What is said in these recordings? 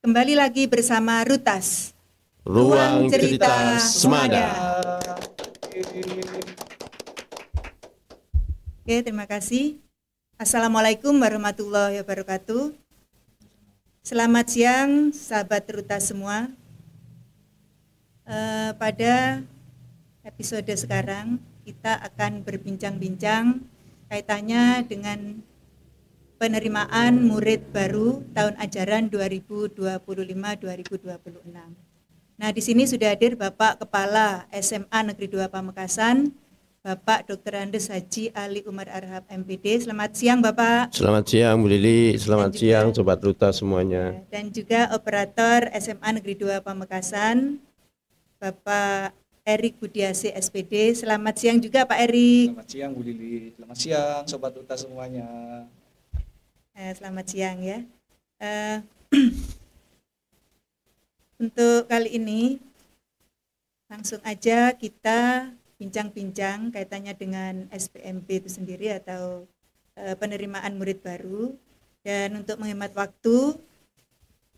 Kembali lagi bersama Rutas, Ruang Cerita Semada. Oke, terima kasih. Assalamualaikum warahmatullahi wabarakatuh. Selamat siang, sahabat Rutas semua. Pada episode sekarang, kita akan berbincang-bincang kaitannya dengan penerimaan murid baru tahun ajaran 2025-2026. Nah, di sini sudah hadir Bapak Kepala SMA Negeri 2 Pamekasan, Bapak Dr. Andes Haji Ali Umar Arhab MPD. Selamat siang Bapak. Selamat siang Bu Lili, selamat siang Sobat Ruta semuanya. Dan juga operator SMA Negeri 2 Pamekasan, Bapak Erik Budiase SPD. Selamat siang juga Pak Erik. Selamat siang Bu Lili, selamat siang Sobat Ruta semuanya. Selamat siang ya. Untuk kali ini langsung aja kita bincang-bincang kaitannya dengan SPMB itu sendiri atau penerimaan murid baru. Dan untuk menghemat waktu,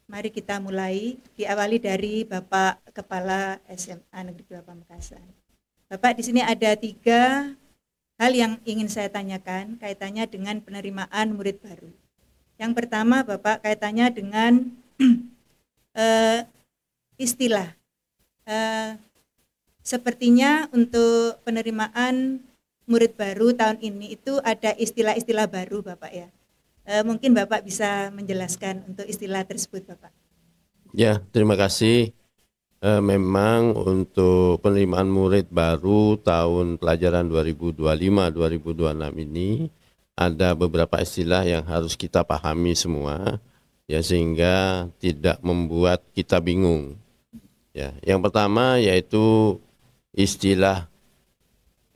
mari kita mulai, diawali dari Bapak Kepala SMA Negeri 2 Pamekasan. Bapak, di sini ada 3 hal yang ingin saya tanyakan kaitannya dengan penerimaan murid baru. Yang pertama Bapak, kaitannya dengan istilah. Sepertinya untuk penerimaan murid baru tahun ini itu ada istilah-istilah baru Bapak ya. Mungkin Bapak bisa menjelaskan untuk istilah tersebut Bapak. Ya, terima kasih. Memang untuk penerimaan murid baru tahun pelajaran 2025-2026 ini ada beberapa istilah yang harus kita pahami semua, ya, sehingga tidak membuat kita bingung. Ya, yang pertama yaitu istilah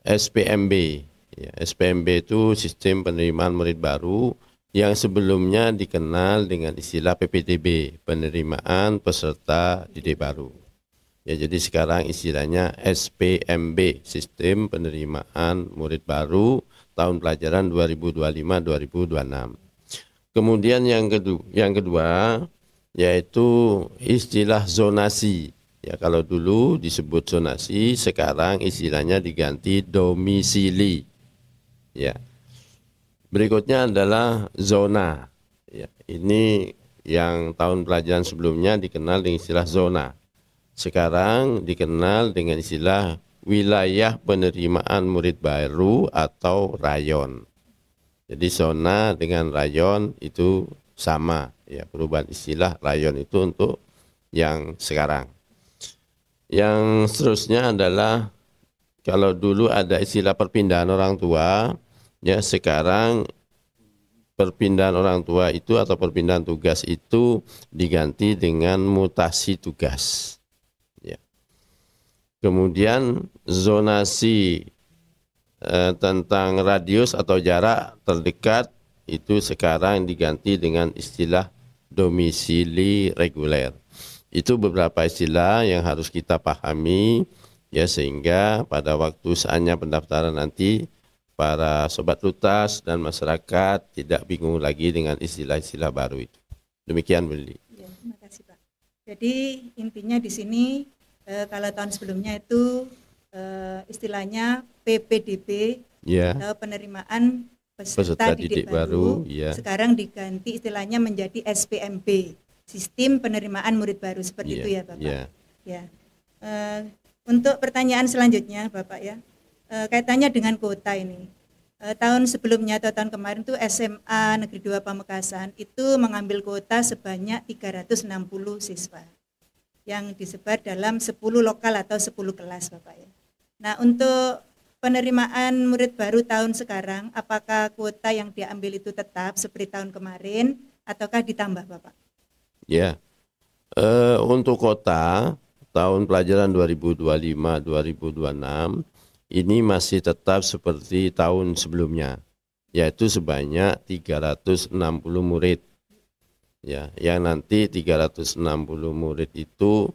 SPMB. Ya, SPMB itu sistem penerimaan murid baru yang sebelumnya dikenal dengan istilah PPDB, penerimaan peserta didik baru. Ya, jadi sekarang istilahnya SPMB, sistem penerimaan murid baru tahun pelajaran 2025-2026. Kemudian yang kedua yaitu istilah zonasi. Ya, kalau dulu disebut zonasi, sekarang istilahnya diganti domisili. Ya. Berikutnya adalah zona. Ya, ini yang tahun pelajaran sebelumnya dikenal dengan istilah zona. Sekarang dikenal dengan istilah wilayah penerimaan murid baru atau rayon. Jadi zona dengan rayon itu sama, ya, perubahan istilah rayon itu untuk yang sekarang. Yang seterusnya adalah kalau dulu ada istilah perpindahan orang tua, ya, sekarang perpindahan orang tua itu atau perpindahan tugas itu diganti dengan mutasi tugas. Kemudian zonasi tentang radius atau jarak terdekat itu sekarang diganti dengan istilah domisili reguler. Itu beberapa istilah yang harus kita pahami, ya, sehingga pada waktu saatnya pendaftaran nanti para sobat Rutas dan masyarakat tidak bingung lagi dengan istilah-istilah baru itu. Demikian Bu Lili. Ya, terima kasih Pak. Jadi intinya di sini kalau tahun sebelumnya itu istilahnya PPDB, ya, atau penerimaan peserta didik baru, ya. Sekarang diganti istilahnya menjadi SPMB, sistem penerimaan murid baru, seperti itu ya Bapak. Ya. Untuk pertanyaan selanjutnya Bapak ya, kaitannya dengan kuota ini. Tahun sebelumnya atau tahun kemarin itu SMA Negeri 2 Pamekasan itu mengambil kuota sebanyak 360 siswa yang disebar dalam 10 lokal atau 10 kelas Bapak ya. Nah, untuk penerimaan murid baru tahun sekarang, apakah kuota yang diambil itu tetap seperti tahun kemarin ataukah ditambah Bapak? Ya, untuk kuota tahun pelajaran 2025-2026 ini masih tetap seperti tahun sebelumnya, yaitu sebanyak 360 murid. Ya, yang nanti 360 murid itu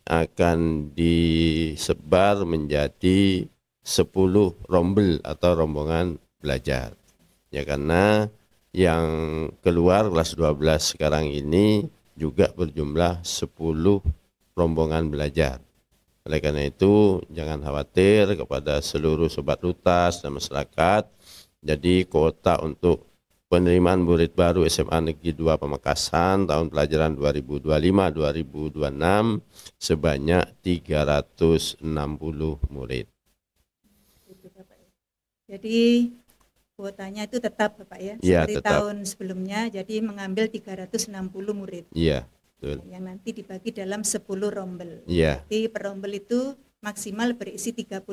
akan disebar menjadi 10 rombel atau rombongan belajar. Ya, karena yang keluar kelas 12 sekarang ini juga berjumlah 10 rombongan belajar. Oleh karena itu jangan khawatir kepada seluruh sobat Lutas dan masyarakat. Jadi kuota untuk penerimaan murid baru SMA Negeri 2 Pamekasan tahun pelajaran 2025-2026 sebanyak 360 murid. Jadi kuotanya itu tetap Bapak ya, seperti tetap. tahun sebelumnya, jadi mengambil 360 murid. Iya, betul. Yang nanti dibagi dalam 10 rombel. Iya. Jadi per rombel itu maksimal berisi 36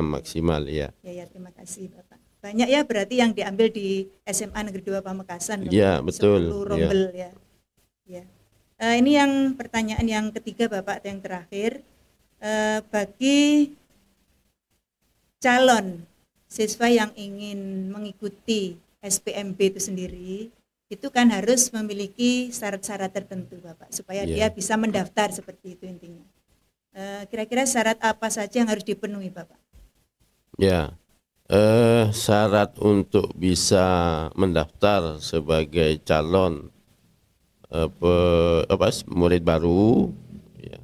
maksimal, ya. Ya, terima kasih Bapak. Banyak ya berarti yang diambil di SMA Negeri 2 Pamekasan. Iya, betul. 10 rombel ya. Ya. Ini yang pertanyaan yang ketiga Bapak, yang terakhir. Bagi calon siswa yang ingin mengikuti SPMB itu sendiri, itu kan harus memiliki syarat-syarat tertentu Bapak, supaya dia bisa mendaftar seperti itu intinya. Kira-kira syarat apa saja yang harus dipenuhi Bapak? Ya, syarat untuk bisa mendaftar sebagai calon murid baru ya,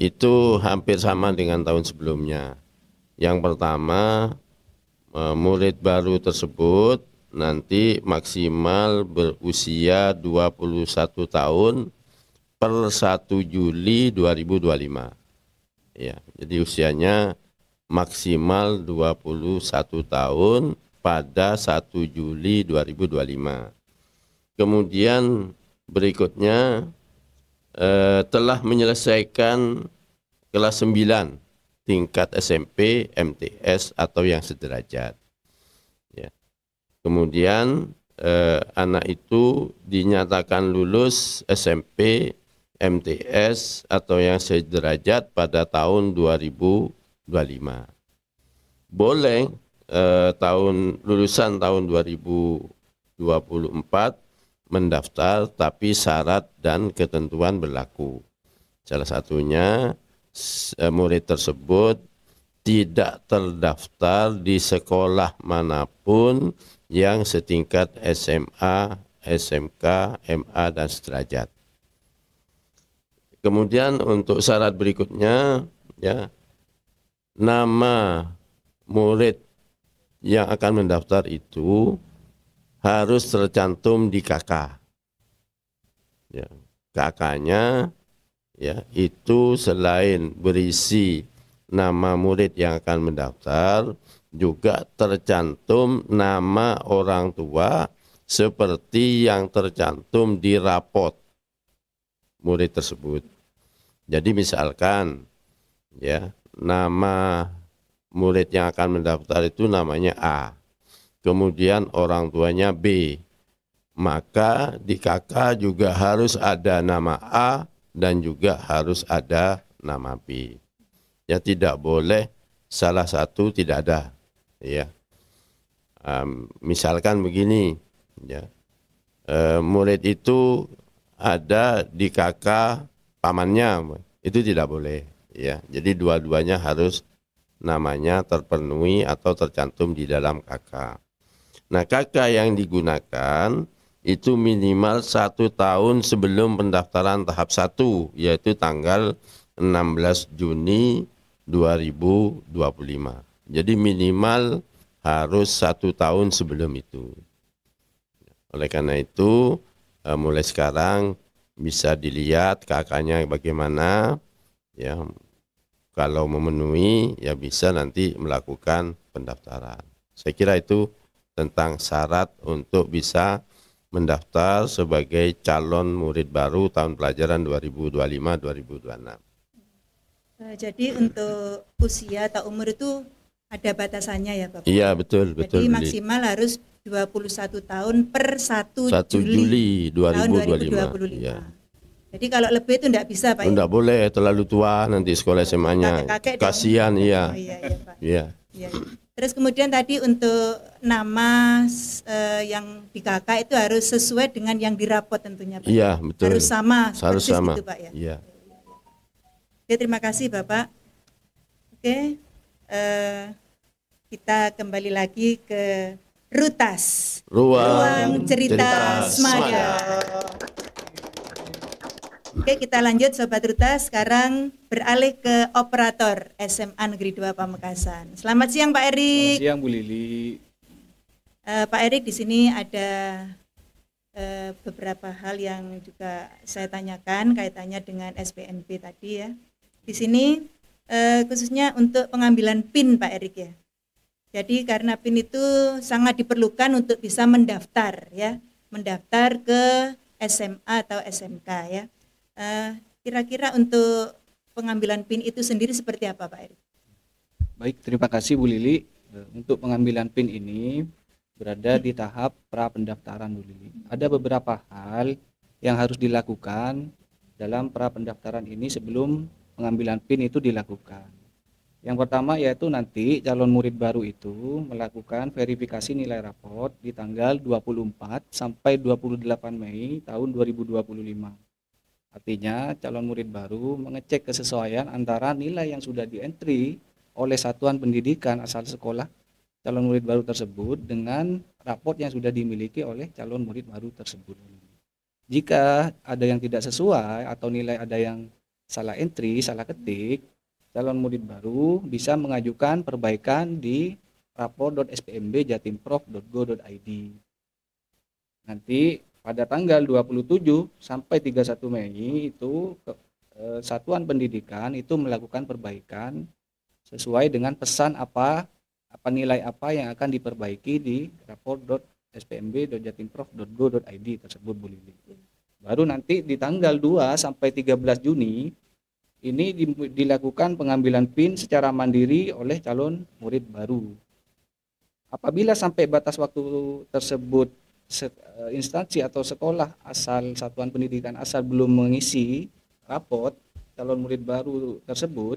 itu hampir sama dengan tahun sebelumnya. Yang pertama, murid baru tersebut nanti maksimal berusia 21 tahun per 1 Juli 2025. Ya, jadi usianya maksimal 21 tahun pada 1 Juli 2025. Kemudian berikutnya telah menyelesaikan kelas 9 tingkat SMP, MTS atau yang sederajat. Ya. Kemudian anak itu dinyatakan lulus SMP, MTS atau yang sederajat pada tahun 2025. Boleh lulusan tahun 2024 mendaftar, tapi syarat dan ketentuan berlaku. Salah satunya murid tersebut tidak terdaftar di sekolah manapun yang setingkat SMA, SMK, MA dan sederajat. Kemudian untuk syarat berikutnya, ya, nama murid yang akan mendaftar itu harus tercantum di KK. Ya, KK-nya ya, itu selain berisi nama murid yang akan mendaftar, juga tercantum nama orang tua seperti yang tercantum di rapot murid tersebut. Jadi misalkan ya, nama murid yang akan mendaftar itu namanya A, kemudian orang tuanya B, maka di KK juga harus ada nama A dan juga harus ada nama B. Ya, tidak boleh salah satu tidak ada. Ya, misalkan begini, ya, murid itu ada di KK pamannya, itu tidak boleh. Ya, jadi dua-duanya harus namanya terpenuhi atau tercantum di dalam KK. Nah, KK yang digunakan itu minimal 1 tahun sebelum pendaftaran tahap 1, yaitu tanggal 16 Juni 2025. Jadi minimal harus 1 tahun sebelum itu. Oleh karena itu, mulai sekarang bisa dilihat KK-nya bagaimana, ya. Kalau memenuhi, ya bisa nanti melakukan pendaftaran. Saya kira itu tentang syarat untuk bisa mendaftar sebagai calon murid baru tahun pelajaran 2025-2026. Jadi untuk usia atau umur itu ada batasannya ya Bapak? Iya, betul. Jadi maksimal harus 21 tahun per 1 Juli 2025. Ya. Jadi kalau lebih itu enggak bisa Pak? Enggak boleh, terlalu tua nanti sekolah SMA-nya. Kasihan, iya. Pak. Iya. Terus kemudian tadi untuk nama yang di KK itu harus sesuai dengan yang dirapot tentunya Pak. Iya, betul. Harus sama. Harus sama. Gitu, Pak, ya? Iya. Oke, terima kasih Bapak. Oke, kita kembali lagi ke Rutas. Ruang cerita Semada. Oke, kita lanjut Sobat Ruta. Sekarang beralih ke operator SMA Negeri 2 Pamekasan. Selamat siang Pak Erik. Selamat siang Bu Lili. Pak Erik, di sini ada beberapa hal yang juga saya tanyakan kaitannya dengan SPMB tadi ya. Di sini khususnya untuk pengambilan PIN Pak Erik ya. Jadi karena PIN itu sangat diperlukan untuk bisa mendaftar ya, mendaftar ke SMA atau SMK ya. Kira-kira untuk pengambilan PIN itu sendiri seperti apa Pak Erik? Baik, terima kasih Bu Lili. Untuk pengambilan PIN ini berada di tahap pra pendaftaran Bu Lili. Ada beberapa hal yang harus dilakukan dalam pra pendaftaran ini sebelum pengambilan PIN itu dilakukan. Yang pertama yaitu nanti calon murid baru itu melakukan verifikasi nilai raport di tanggal 24 sampai 28 Mei tahun 2025. Artinya calon murid baru mengecek kesesuaian antara nilai yang sudah di-entry oleh satuan pendidikan asal sekolah calon murid baru tersebut dengan raport yang sudah dimiliki oleh calon murid baru tersebut. Jika ada yang tidak sesuai atau nilai ada yang salah entry, salah ketik, calon murid baru bisa mengajukan perbaikan di rapor.spmb.jatimprof.go.id. Nanti pada tanggal 27 sampai 31 Mei itu satuan pendidikan itu melakukan perbaikan sesuai dengan pesan apa nilai apa yang akan diperbaiki di rapor.spmb.jatimprof.go.id tersebut Bu Lili. Baru nanti di tanggal 2 sampai 13 Juni ini dilakukan pengambilan PIN secara mandiri oleh calon murid baru. Apabila sampai batas waktu tersebut instansi atau sekolah asal satuan pendidikan asal belum mengisi raport calon murid baru tersebut,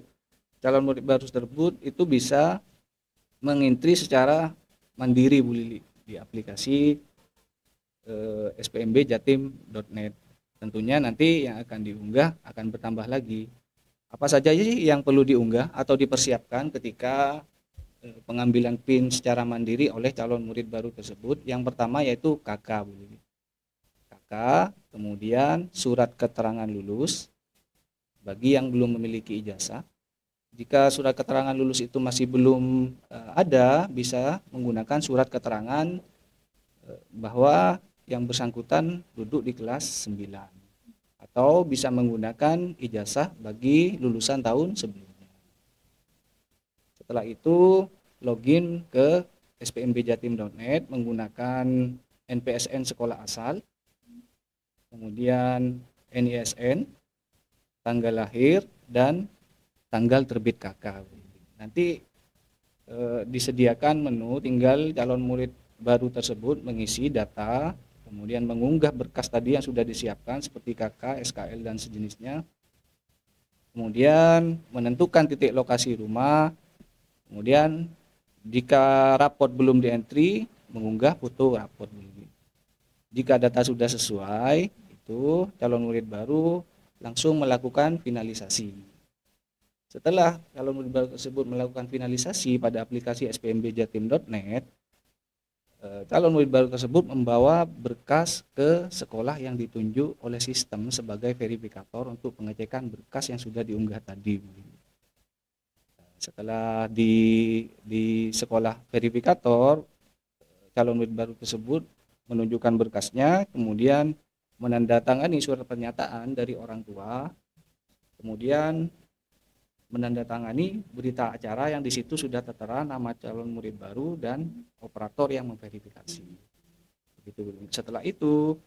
itu bisa mengintri secara mandiri Bu Lili di aplikasi spmb-jatim.net. Tentunya nanti yang akan diunggah akan bertambah lagi. Apa saja sih yang perlu diunggah atau dipersiapkan ketika pengambilan PIN secara mandiri oleh calon murid baru tersebut? Yang pertama yaitu KK, Bu Lili. KK, kemudian surat keterangan lulus bagi yang belum memiliki ijazah. Jika surat keterangan lulus itu masih belum ada, bisa menggunakan surat keterangan bahwa yang bersangkutan duduk di kelas 9. Atau bisa menggunakan ijazah bagi lulusan tahun sebelumnya. Setelah itu login ke spmbjatim.net menggunakan NPSN sekolah asal, kemudian NISN, tanggal lahir, dan tanggal terbit KK. Nanti disediakan menu, tinggal calon murid baru tersebut mengisi data, kemudian mengunggah berkas tadi yang sudah disiapkan seperti KK, SKL, dan sejenisnya. Kemudian menentukan titik lokasi rumah. Kemudian jika raport belum di-entry, mengunggah foto raport. Jika data sudah sesuai, itu calon murid baru langsung melakukan finalisasi. Setelah calon murid baru tersebut melakukan finalisasi pada aplikasi spmbjatim.net, calon murid baru tersebut membawa berkas ke sekolah yang ditunjuk oleh sistem sebagai verifikator untuk pengecekan berkas yang sudah diunggah tadi. Setelah di sekolah verifikator, calon murid baru tersebut menunjukkan berkasnya, kemudian menandatangani surat pernyataan dari orang tua, kemudian menandatangani berita acara yang di situ sudah tertera nama calon murid baru dan operator yang memverifikasi. Begitu. Setelah itu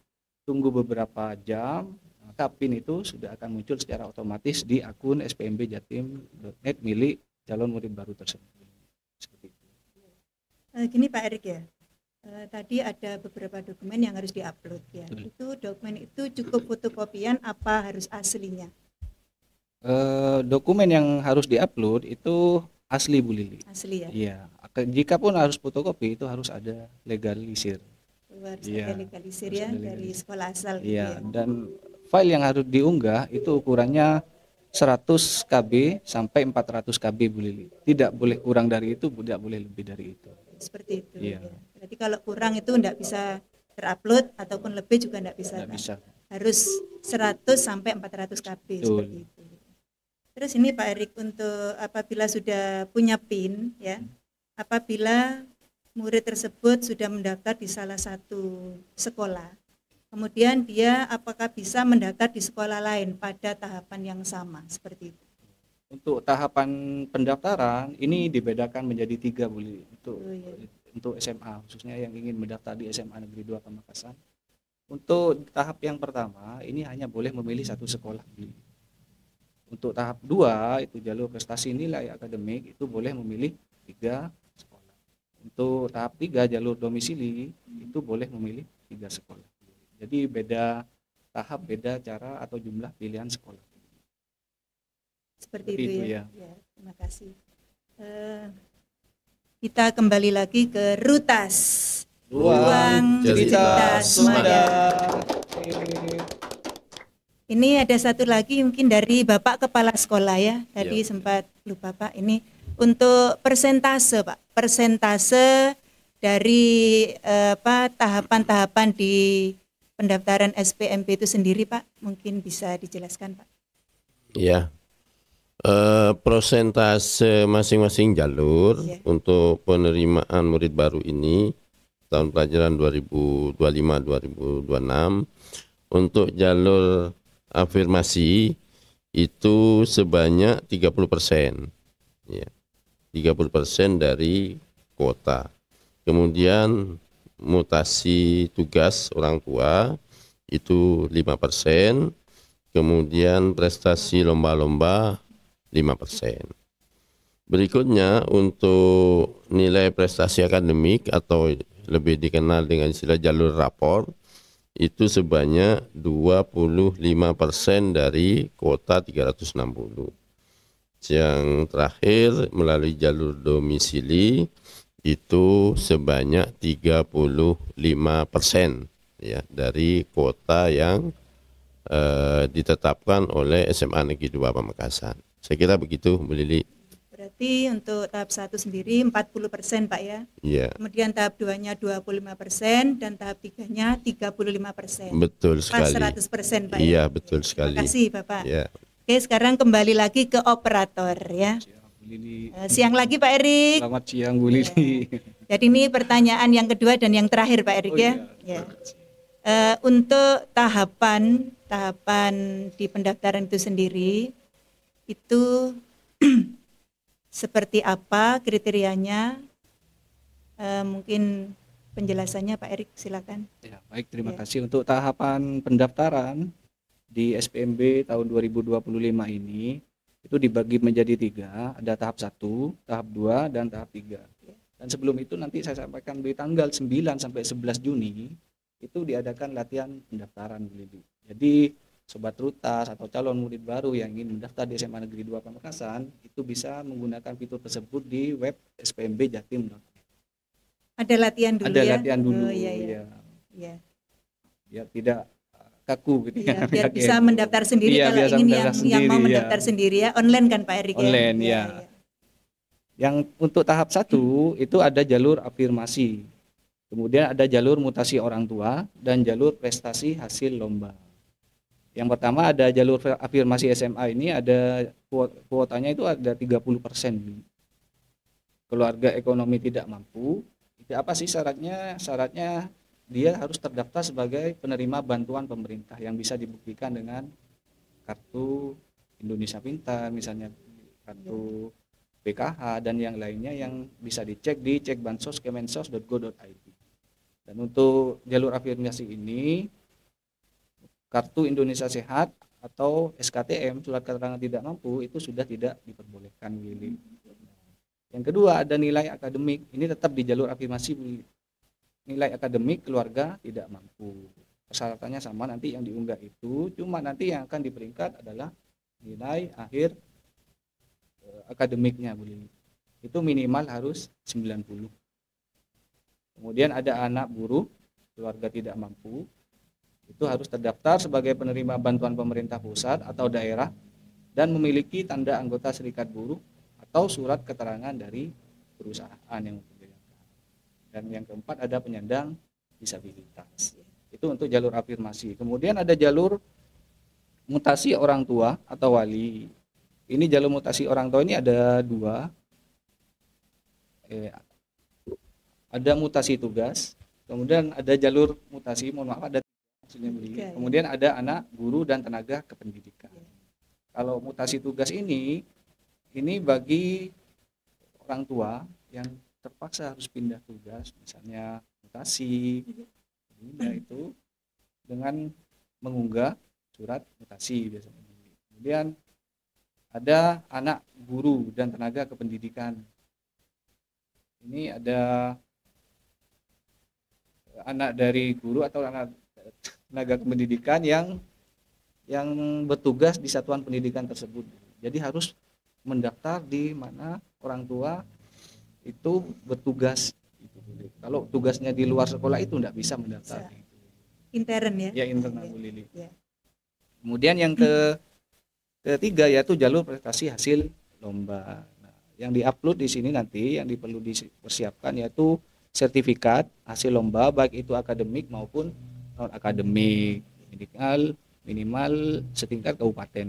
tunggu beberapa jam, maka PIN itu sudah akan muncul secara otomatis di akun spmbjatim.net milik calon murid baru tersebut. Seperti itu. Gini Pak Erik ya, tadi ada beberapa dokumen yang harus diupload ya. Itu dokumen itu cukup fotokopian apa harus aslinya? Dokumen yang harus diupload itu asli Bu Lili. Asli ya? Iya. Jika pun harus fotokopi itu harus ada legalisir. Harus ada legalisir ya dari sekolah asal. Iya. Gitu ya. Dan file yang harus diunggah itu ukurannya 100 KB sampai 400 KB Bu Lili. Tidak boleh kurang dari itu, tidak boleh lebih dari itu. Seperti itu. Iya. Ya. Berarti kalau kurang itu tidak bisa terupload ataupun lebih juga tidak bisa. Tidak bisa. harus 100 sampai 400 KB seperti itu. Terus ini Pak Erik, untuk apabila sudah punya PIN ya, apabila murid tersebut sudah mendaftar di salah satu sekolah, kemudian dia apakah bisa mendaftar di sekolah lain pada tahapan yang sama seperti itu? Untuk tahapan pendaftaran ini dibedakan menjadi 3 Bu. Untuk SMA khususnya yang ingin mendaftar di SMA Negeri 2 Pamekasan. Untuk tahap yang pertama ini hanya boleh memilih satu sekolah Bu. Untuk tahap 2 itu jalur prestasi nilai akademik itu boleh memilih 3 sekolah. Untuk tahap 3 jalur domisili itu boleh memilih 3 sekolah. Jadi beda tahap, beda cara atau jumlah pilihan sekolah. Seperti itu ya. Ya, terima kasih. Kita kembali lagi ke Rutas. Ruang cerita Sumada. Ini ada satu lagi mungkin dari Bapak Kepala Sekolah ya. Tadi sempat lupa Pak. Ini untuk persentase Pak. Persentase dari tahapan-tahapan di pendaftaran SPMB itu sendiri Pak. Mungkin bisa dijelaskan Pak. Iya. Persentase masing-masing jalur untuk penerimaan murid baru ini tahun pelajaran 2025-2026 untuk jalur afirmasi itu sebanyak 30%, ya, 30% dari kuota. Kemudian mutasi tugas orang tua itu 5%, kemudian prestasi lomba-lomba 5%. Berikutnya untuk nilai prestasi akademik atau lebih dikenal dengan istilah jalur rapor itu sebanyak 25% dari kuota 360. Yang terakhir melalui jalur domisili itu sebanyak 35% ya dari kuota yang ditetapkan oleh SMA Negeri 2 Pamekasan. Saya kira begitu Bu Lili. Berarti untuk tahap 1 sendiri 40% Pak ya? Iya. Kemudian tahap 2-nya 25% dan tahap 3-nya 35%. Betul sekali. Pas 100% Pak iya, ya? Betul sekali. Terima kasih Bapak. Ya. Oke, sekarang kembali lagi ke operator ya. Siang lagi Pak Erik. Selamat siang Bu Lili. Jadi ini pertanyaan yang kedua dan yang terakhir Pak Erik ya. Ya. Untuk tahapan di pendaftaran itu sendiri itu seperti apa kriterianya? Mungkin penjelasannya Pak Erik, silakan. Ya, baik, terima kasih. Untuk tahapan pendaftaran di SPMB tahun 2025 ini itu dibagi menjadi 3, ada tahap 1, tahap 2, dan tahap 3. Dan sebelum itu nanti saya sampaikan di tanggal 9 sampai 11 Juni itu diadakan latihan pendaftaran. Jadi Sobat Rutas atau calon murid baru yang ingin mendaftar di SMA Negeri 2 Pamekasan itu bisa menggunakan fitur tersebut di web SPMB Jatim. Ada latihan dulu Ada ya? latihan dulu, iya. Biar tidak kaku gitu ya. Biar bisa mendaftar sendiri kalau ingin yang mau mendaftar sendiri ya. Online kan Pak Erik ya? Online ya. Yang untuk tahap 1 itu ada jalur afirmasi. Kemudian ada jalur mutasi orang tua dan jalur prestasi hasil lomba. Yang pertama ada jalur afirmasi SMA ini ada kuotanya itu ada 30%. Keluarga ekonomi tidak mampu. Itu apa sih syaratnya? Syaratnya dia harus terdaftar sebagai penerima bantuan pemerintah yang bisa dibuktikan dengan kartu Indonesia Pintar, misalnya kartu PKH dan yang lainnya yang bisa dicek di cekbansos.kemensos.go.id. Dan untuk jalur afirmasi ini kartu Indonesia Sehat atau SKTM, surat keterangan tidak mampu, itu sudah tidak diperbolehkan. Yang kedua ada nilai akademik, ini tetap di jalur afirmasi. Nilai akademik keluarga tidak mampu, persyaratannya sama nanti yang diunggah itu, cuma nanti yang akan diperingkat adalah nilai akhir akademiknya. Itu minimal harus 90. Kemudian ada anak buruh, keluarga tidak mampu, itu harus terdaftar sebagai penerima bantuan pemerintah pusat atau daerah dan memiliki tanda anggota serikat buruh atau surat keterangan dari perusahaan yang mempekerjakan. Dan yang keempat ada penyandang disabilitas. Itu untuk jalur afirmasi. Kemudian ada jalur mutasi orang tua atau wali. Ini jalur mutasi orang tua ini ada dua. Ada mutasi tugas, kemudian ada jalur mutasi, mohon maaf ada maksudnya begini. Kemudian ada anak, guru, dan tenaga kependidikan. Kalau mutasi tugas ini bagi orang tua yang terpaksa harus pindah tugas, misalnya mutasi, itu dengan mengunggah surat mutasi biasanya. Kemudian ada anak, guru, dan tenaga kependidikan. Ini ada anak dari guru atau anak tenaga kependidikan yang bertugas di satuan pendidikan tersebut. Jadi harus mendaftar di mana orang tua itu bertugas. Kalau tugasnya di luar sekolah itu tidak bisa mendaftar. Intern ya? Ya, internal, Bu Lili. Ya. Kemudian yang ketiga yaitu jalur prestasi hasil lomba. Nah, yang diupload di sini nanti yang perlu dipersiapkan yaitu sertifikat hasil lomba, baik itu akademik maupun non akademik, minimal setingkat kabupaten.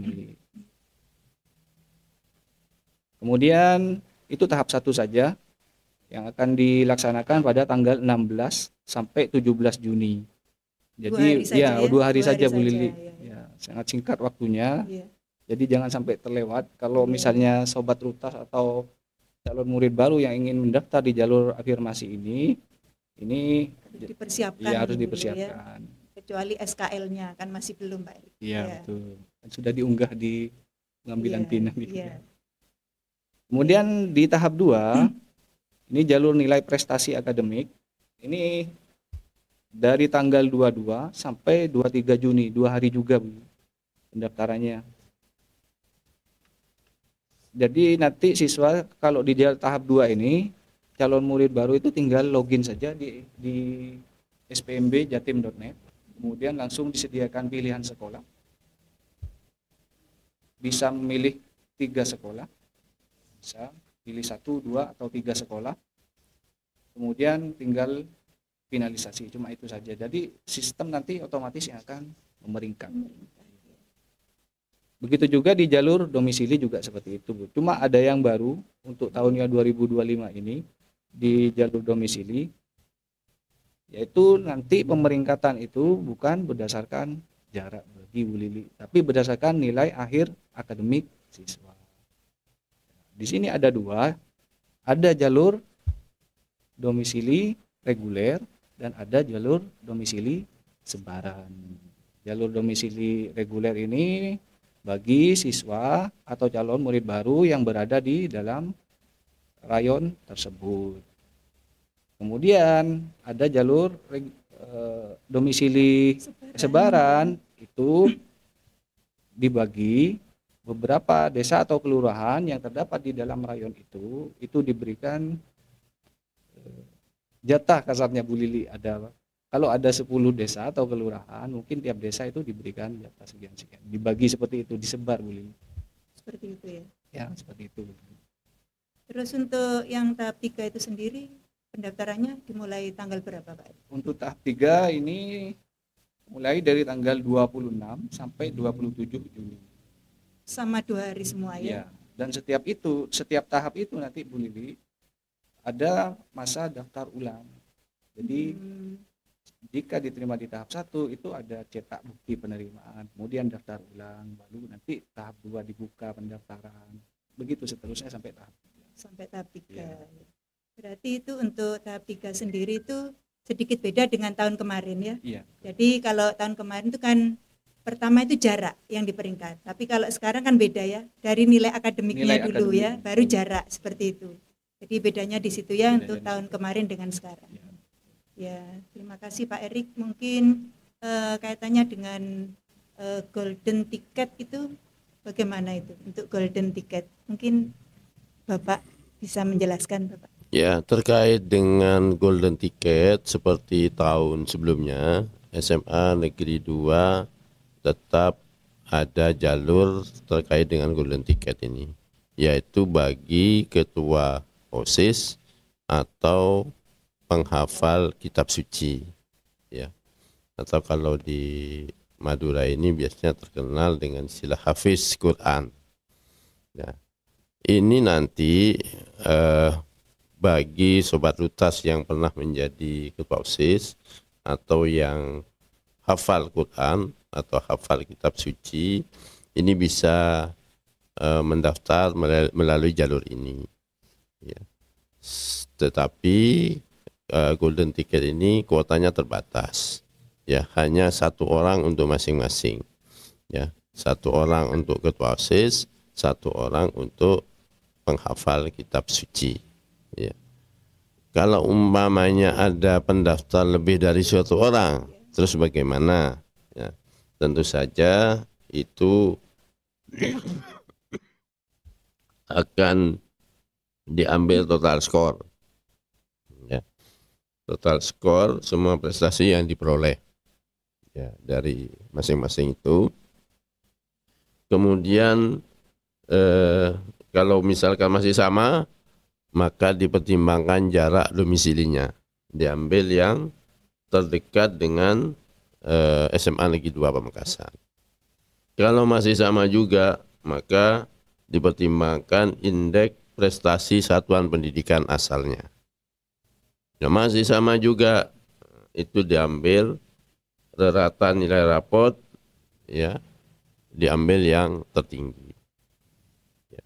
Kemudian itu tahap 1 saja yang akan dilaksanakan pada tanggal 16 sampai 17 Juni. Jadi dua hari saja Bu Lili. Ya, sangat singkat waktunya. Ya. Jadi jangan sampai terlewat. Kalau misalnya sobat Rutas atau calon murid baru yang ingin mendaftar di jalur afirmasi ini dipersiapkan. Ya, harus dipersiapkan. Ya. Kecuali SKL-nya kan masih belum, Pak. Iya, betul. Sudah diunggah di pengambilan PIN. Ya. Kemudian di tahap 2 ini jalur nilai prestasi akademik. Ini dari tanggal 22 sampai 23 Juni, 2 hari juga Bu, pendaftarannya. Jadi nanti siswa kalau di tahap 2 ini calon murid baru itu tinggal login saja di spmbjatim.net, kemudian langsung disediakan pilihan sekolah. Bisa memilih 3 sekolah, bisa pilih 1, 2, atau 3 sekolah. Kemudian tinggal finalisasi, cuma itu saja. Jadi sistem nanti otomatis yang akan memeringkat. Begitu juga di jalur domisili juga seperti itu, Bu. Cuma ada yang baru untuk tahunnya 2025 ini di jalur domisili, yaitu nanti pemeringkatan itu bukan berdasarkan jarak bagi Bu Lili, tapi berdasarkan nilai akhir akademik siswa. Di sini ada 2, ada jalur domisili reguler dan ada jalur domisili sebaran. Jalur domisili reguler ini bagi siswa atau calon murid baru yang berada di dalam rayon tersebut. Kemudian ada jalur domisili sebaran, itu dibagi beberapa desa atau kelurahan yang terdapat di dalam rayon itu diberikan jatah kasarnya Bu Lili. Kalau ada 10 desa atau kelurahan, mungkin tiap desa itu diberikan jatah sekian-sekian. Dibagi seperti itu, disebar Bu Lili. Seperti itu ya? Ya, seperti itu. Terus untuk yang tahap 3 itu sendiri, pendaftarannya dimulai tanggal berapa Pak? Untuk tahap 3 ini mulai dari tanggal 26 sampai 27 Juni. Sama 2 hari semua ya? Ya, dan setiap tahap itu nanti Bu Lili ada masa daftar ulang. Jadi jika diterima di tahap 1 itu ada cetak bukti penerimaan, kemudian daftar ulang, baru nanti tahap 2 dibuka pendaftaran. Begitu seterusnya sampai tahap 3. Sampai tahap 3. Ya. Berarti itu untuk tahap 3 sendiri itu sedikit beda dengan tahun kemarin ya? Iya. Jadi kalau tahun kemarin itu kan pertama itu jarak yang diperingkat. Tapi kalau sekarang kan beda ya, dari nilai akademiknya dulu ya, baru jarak seperti itu. Jadi bedanya di situ ya untuk tahun kemarin dengan sekarang. Ya, terima kasih Pak Erik. Mungkin kaitannya dengan golden ticket itu bagaimana itu untuk golden ticket? Mungkin Bapak bisa menjelaskan, Bapak. Ya, terkait dengan golden ticket seperti tahun sebelumnya, SMA Negeri 2 tetap ada jalur terkait dengan golden ticket ini, yaitu bagi ketua OSIS atau penghafal kitab suci ya. atau kalau di Madura ini biasanya terkenal dengan istilah Hafiz Quran. Nah, ini nanti bagi Sobat Lutas yang pernah menjadi ketua OSIS atau yang hafal Quran atau hafal kitab suci, ini bisa mendaftar melalui jalur ini. Ya. Tetapi golden ticket ini kuotanya terbatas. Ya, hanya 1 orang untuk masing-masing. Ya, 1 orang untuk ketua OSIS, 1 orang untuk penghafal kitab suci. Ya. Kalau umpamanya ada pendaftar lebih dari 1 orang, terus bagaimana? Ya, tentu saja itu akan diambil total skor. Ya. Total skor semua prestasi yang diperoleh. Ya, dari masing-masing itu. Kemudian kalau misalkan masih sama, maka dipertimbangkan jarak domisilinya. Diambil yang terdekat dengan SMA Negeri 2 Pamekasan. Kalau masih sama juga, maka dipertimbangkan indeks prestasi satuan pendidikan asalnya. Nah, masih sama juga, itu diambil reratan nilai rapot, ya, diambil yang tertinggi. Ya.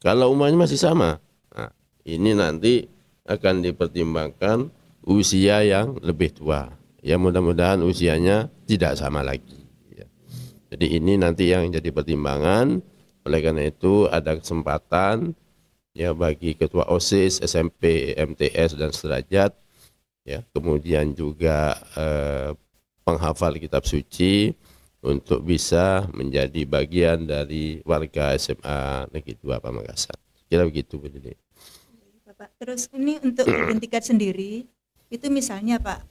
Kalau umumnya masih sama, nah, ini nanti akan dipertimbangkan usia yang lebih tua. Ya, mudah-mudahan usianya tidak sama lagi. Ya. Jadi ini nanti yang jadi pertimbangan. Oleh karena itu ada kesempatan ya bagi ketua OSIS, SMP, MTS dan sederajat, ya, kemudian juga penghafal kitab suci untuk bisa menjadi bagian dari warga SMA Negeri 2 Pamekasan. Kira begitu, Bu Dede. Bapak, terus ini untuk golden ticket sendiri, itu misalnya Pak,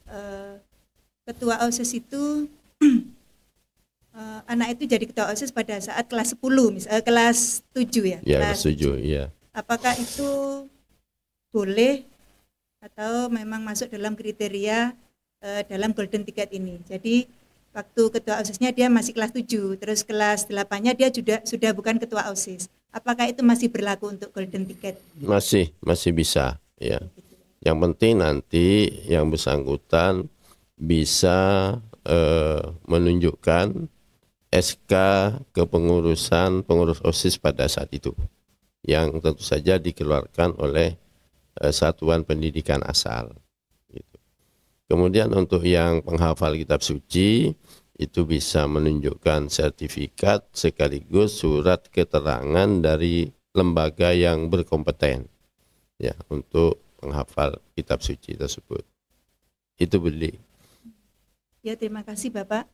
ketua OSIS itu anak itu jadi ketua OSIS pada saat kelas 10, kelas 7 ya? Ya, kelas 7, iya. Apakah itu boleh atau memang masuk dalam kriteria dalam golden ticket ini? Jadi waktu ketua OSISnya dia masih kelas 7, terus kelas 8-nya dia sudah bukan ketua OSIS. Apakah itu masih berlaku untuk golden ticket? Masih bisa, ya. Yang penting nanti yang bersangkutan bisa menunjukkan SK kepengurusan pengurus OSIS pada saat itu, yang tentu saja dikeluarkan oleh satuan pendidikan asal. Kemudian untuk yang penghafal kitab suci itu bisa menunjukkan sertifikat sekaligus surat keterangan dari lembaga yang berkompeten ya untuk penghafal kitab suci tersebut. Itu Beli. Ya, terima kasih Bapak.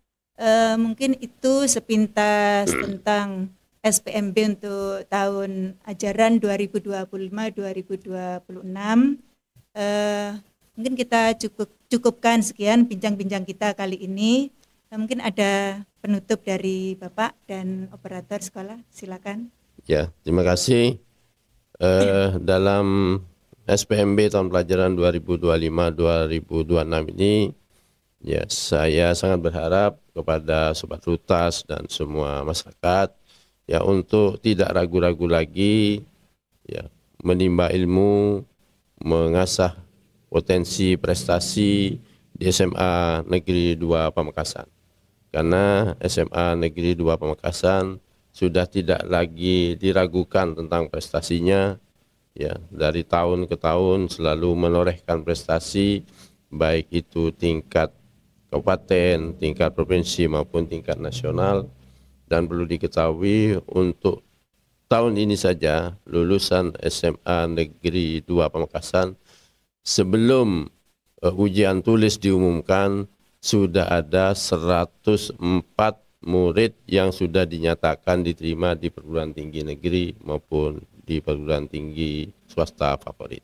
Mungkin itu sepintas tentang SPMB untuk tahun ajaran 2025-2026. Mungkin kita cukupkan sekian bincang-bincang kita kali ini. Mungkin ada penutup dari Bapak dan operator sekolah, silakan. Ya, terima kasih. Dalam SPMB tahun pelajaran 2025-2026 ini, ya saya sangat berharap kepada Sobat Lutas dan semua masyarakat ya untuk tidak ragu-ragu lagi ya menimba ilmu, mengasah potensi prestasi di SMA Negeri 2 Pamekasan. Karena SMA Negeri 2 Pamekasan sudah tidak lagi diragukan tentang prestasinya, ya dari tahun ke tahun selalu menorehkan prestasi, baik itu tingkat kabupaten, tingkat provinsi maupun tingkat nasional. Dan perlu diketahui untuk tahun ini saja lulusan SMA Negeri 2 Pamekasan sebelum ujian tulis diumumkan sudah ada 104 murid yang sudah dinyatakan diterima di perguruan tinggi negeri maupun di perguruan tinggi swasta favorit.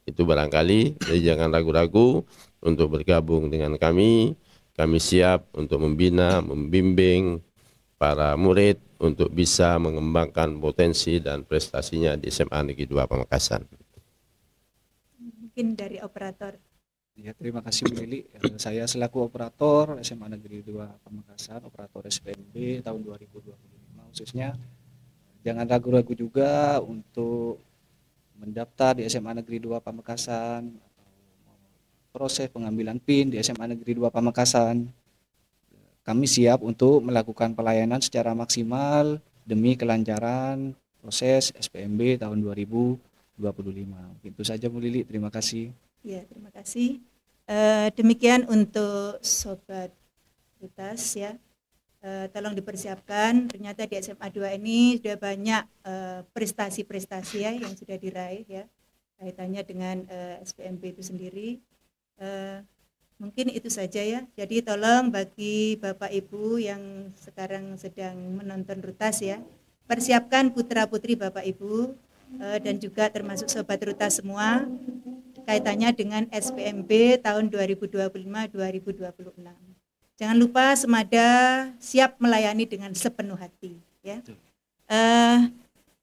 Itu barangkali, jadi jangan ragu-ragu untuk bergabung dengan kami. Kami siap untuk membina, membimbing para murid untuk bisa mengembangkan potensi dan prestasinya di SMA Negeri 2 Pamekasan. Mungkin dari operator. Ya, terima kasih Bu Lili. Saya selaku operator SMA Negeri 2 Pamekasan, operator SPMB tahun 2025 khususnya, jangan ragu-ragu juga untuk mendaftar di SMA Negeri 2 Pamekasan, proses pengambilan PIN di SMA Negeri 2 Pamekasan. Kami siap untuk melakukan pelayanan secara maksimal demi kelancaran proses SPMB tahun 2025. Itu saja Bu Lili, terima kasih. Ya, terima kasih. Demikian untuk Sobat Rutas ya. Tolong dipersiapkan. Ternyata di SMA 2 ini sudah banyak prestasi-prestasi ya yang sudah diraih ya kaitannya dengan SPMB itu sendiri. Mungkin itu saja ya. Jadi tolong bagi Bapak Ibu yang sekarang sedang menonton Rutas ya, persiapkan putra-putri Bapak Ibu dan juga termasuk Sobat Rutas semua kaitannya dengan SPMB tahun 2025-2026. Jangan lupa Semada siap melayani dengan sepenuh hati ya.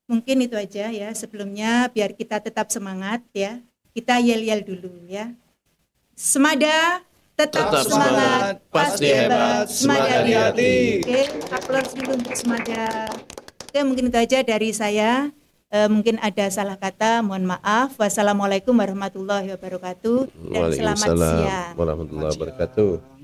Mungkin itu aja ya. Sebelumnya biar kita tetap semangat ya, kita yel-yel dulu ya. Semada tetap semangat, pasti hebat, Semada di hati. Oke, aplaus dulu untuk Semada. Oke, mungkin itu aja dari saya. Mungkin ada salah kata, mohon maaf. Wassalamualaikum warahmatullahi wabarakatuh dan selamat siang. Warahmatullahi wabarakatuh.